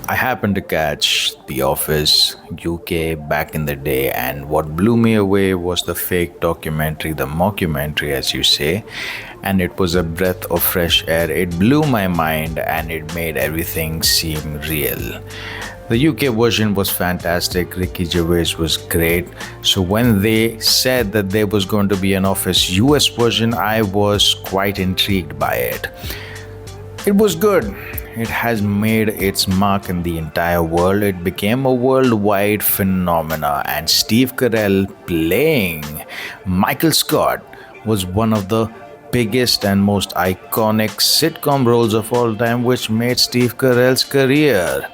I happened to catch The Office UK back in the day, and what blew me away was the fake documentary, the mockumentary, as you say. And it was a breath of fresh air. It blew my mind and it made everything seem real. The UK version was fantastic. Ricky Gervais was great. So when they said that there was going to be an Office US version, I was quite intrigued by it. It was good. It has made its mark in the entire world. It became a worldwide phenomena, and Steve Carell playing Michael Scott was one of the biggest and most iconic sitcom roles of all time, which made Steve Carell's career.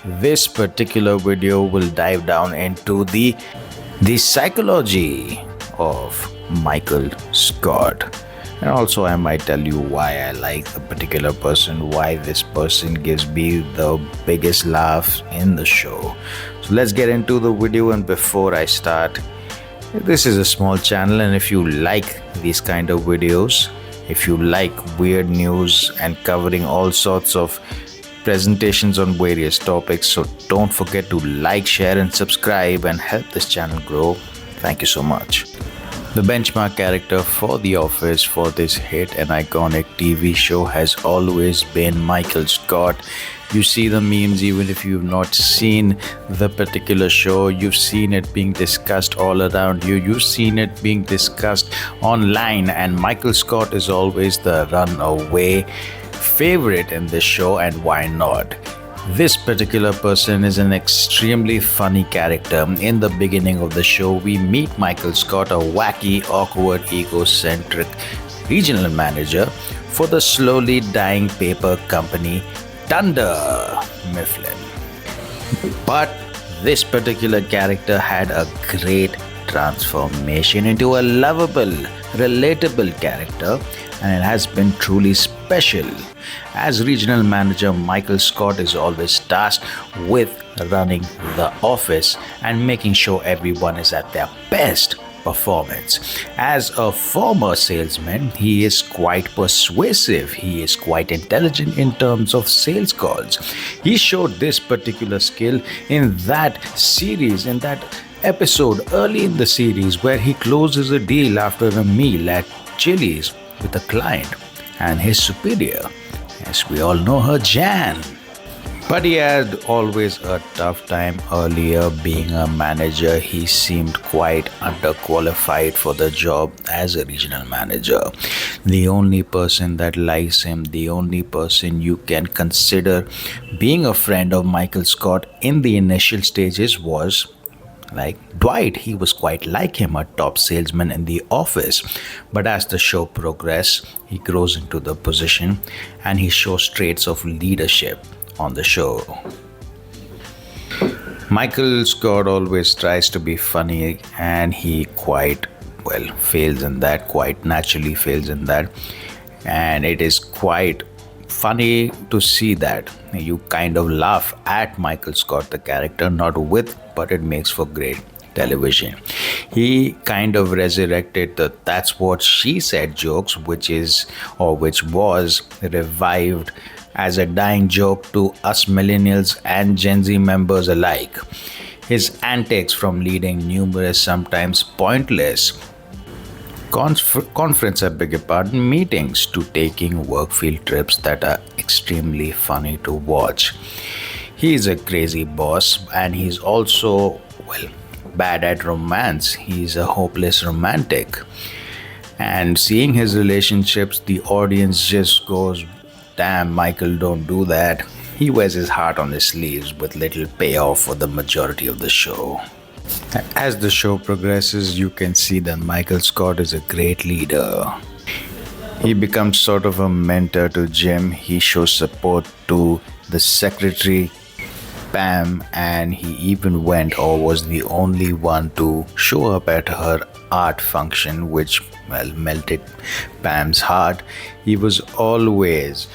This particular video will dive down into the psychology of Michael Scott. And also, I might tell you why I like the particular person, why this person gives me the biggest laugh in the show. So let's get into the video. And before I start, this is a small channel, and if you like these kind of videos, if you like weird news and covering all sorts of presentations on various topics, so don't forget to like, share and subscribe and help this channel grow. Thank you so much. The benchmark character for The Office, for this hit and iconic TV show, has always been Michael Scott. You see the memes even if you've not seen the particular show. You've seen it being discussed all around you. You've seen it being discussed online, and Michael Scott is always the runaway favorite in this show, and why not? This particular person is an extremely funny character. In the beginning of the show, we meet Michael Scott, a wacky, awkward, egocentric regional manager for the slowly dying paper company Dunder Mifflin. But this particular character had a great transformation into a lovable, relatable character, and it has been truly special. As regional manager, Michael Scott is always tasked with running the office and making sure everyone is at their best performance. As a former salesman, he is quite persuasive. He is quite intelligent in terms of sales calls. He showed this particular skill in that series, in that episode early in the series, where he closes a deal after a meal at Chili's with a client and his superior. Yes, we all know her, Jan. But he had always a tough time earlier being a manager. He seemed quite underqualified for the job as a regional manager. The only person that likes him, the only person you can consider being a friend of Michael Scott in the initial stages was like Dwight. He was quite like him, a top salesman in the office. But as the show progresses, he grows into the position and he shows traits of leadership on the show. Michael Scott always tries to be funny, and he quite fails in that, quite naturally fails in that. And it is quite funny to see that. You kind of laugh at Michael Scott, the character, not with, but it makes for great television. He kind of resurrected the "that's what she said" jokes, which was revived as a dying joke to us millennials and Gen Z members alike. His antics, from leading numerous, sometimes pointless meetings, to taking work field trips that are extremely funny to watch. He's a crazy boss, and he's also, bad at romance. He's a hopeless romantic. And seeing his relationships, the audience just goes, damn, Michael, don't do that. He wears his heart on his sleeves with little payoff for the majority of the show. As the show progresses, you can see that Michael Scott is a great leader. He becomes sort of a mentor to Jim. He shows support to the secretary, Pam, and he even went, or was the only one, to show up at her art function, which melted Pam's heart. He was always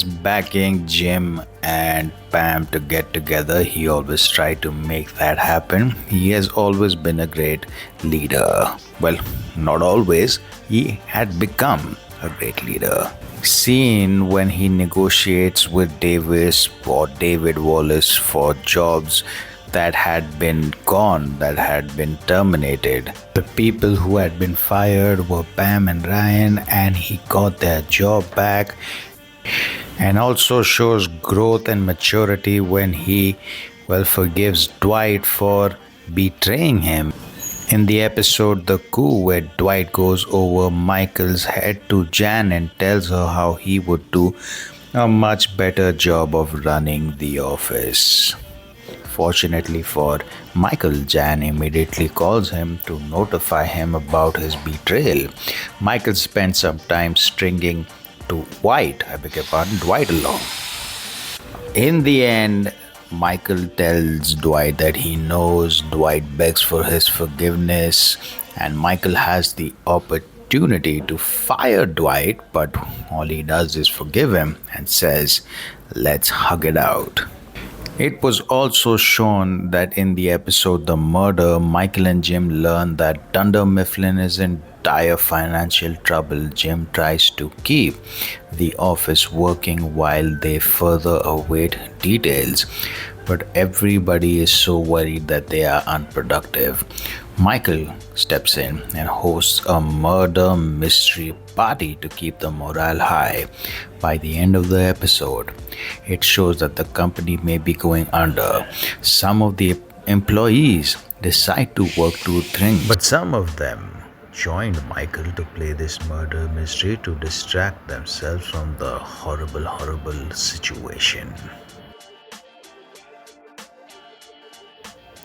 backing Jim and Pam to get together. He always tried to make that happen. He has always been a great leader. Well, not always. He had become a great leader. Scene when he negotiates with Davis or David Wallace for jobs that had been gone, that had been terminated. The people who had been fired were Pam and Ryan, and he got their job back. And also shows growth and maturity when he, forgives Dwight for betraying him. In the episode The Coup, where Dwight goes over Michael's head to Jan and tells her how he would do a much better job of running the office. Fortunately for Michael, Jan immediately calls him to notify him about his betrayal. Michael spends some time stringing to Dwight along. In the end, Michael tells Dwight that he knows. Dwight begs for his forgiveness, and Michael has the opportunity to fire Dwight, but all he does is forgive him and says, "Let's hug it out." It was also shown that in the episode The Murder, Michael and Jim learn that Dunder Mifflin is in dire financial trouble. Jim tries to keep the office working while they further await details, but everybody is so worried that they are unproductive. Michael steps in and hosts a murder mystery party to keep the morale high. By the end of the episode, it shows that the company may be going under. Some of the employees decide to work to things, but some of them joined Michael to play this murder mystery to distract themselves from the horrible situation.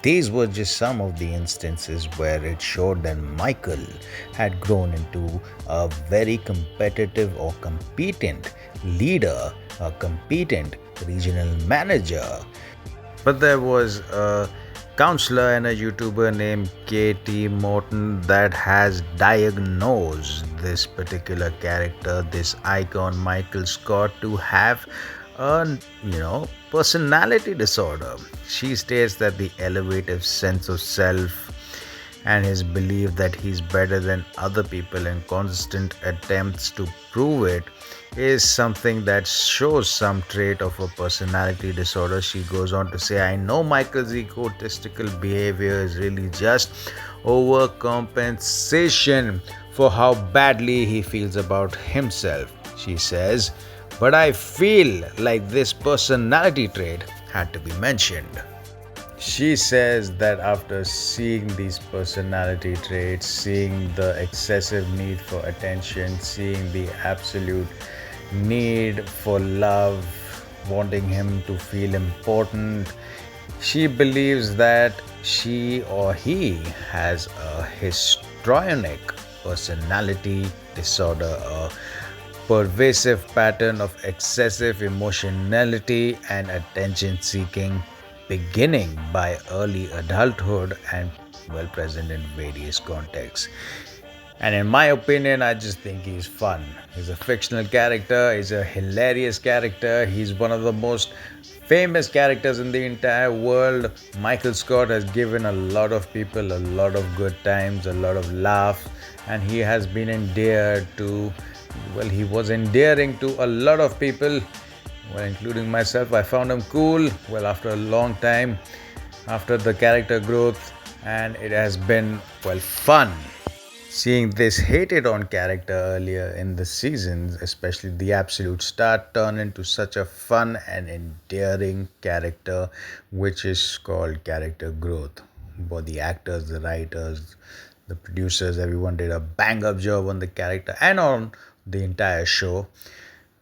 These were just some of the instances where it showed that Michael had grown into a very competitive or competent leader, a competent regional manager. But there was a counselor and a YouTuber named KT Morton that has diagnosed this particular character, this icon Michael Scott, to have a personality disorder. She states that the elevated sense of self and his belief that he's better than other people and constant attempts to prove it is something that shows some trait of a personality disorder. She goes on to say, "I know Michael's egotistical behavior is really just overcompensation for how badly he feels about himself," she says, "but I feel like this personality trait had to be mentioned." She says that after seeing these personality traits, seeing the excessive need for attention, seeing the absolute need for love, wanting him to feel important, she believes that she or he has a histrionic personality disorder, a pervasive pattern of excessive emotionality and attention seeking beginning by early adulthood and present in various contexts. And in my opinion, I just think he's fun. He's a fictional character, he's a hilarious character, he's one of the most famous characters in the entire world. Michael Scott has given a lot of people a lot of good times, a lot of laughs, and he has been endeared to, he was endearing to a lot of people, including myself. I found him cool, after a long time, after the character growth, and it has been, fun. Seeing this hated on character earlier in the seasons, especially the absolute star, turn into such a fun and endearing character, which is called character growth. Both the actors, the writers, the producers, everyone did a bang up job on the character and on the entire show.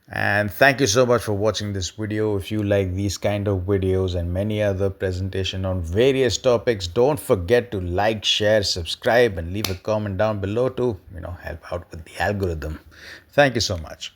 And thank you so much for watching this video. If you like these kind of videos and many other presentation on various topics, don't forget to like, share, subscribe, and leave a comment down below to help out with the algorithm. Thank you so much.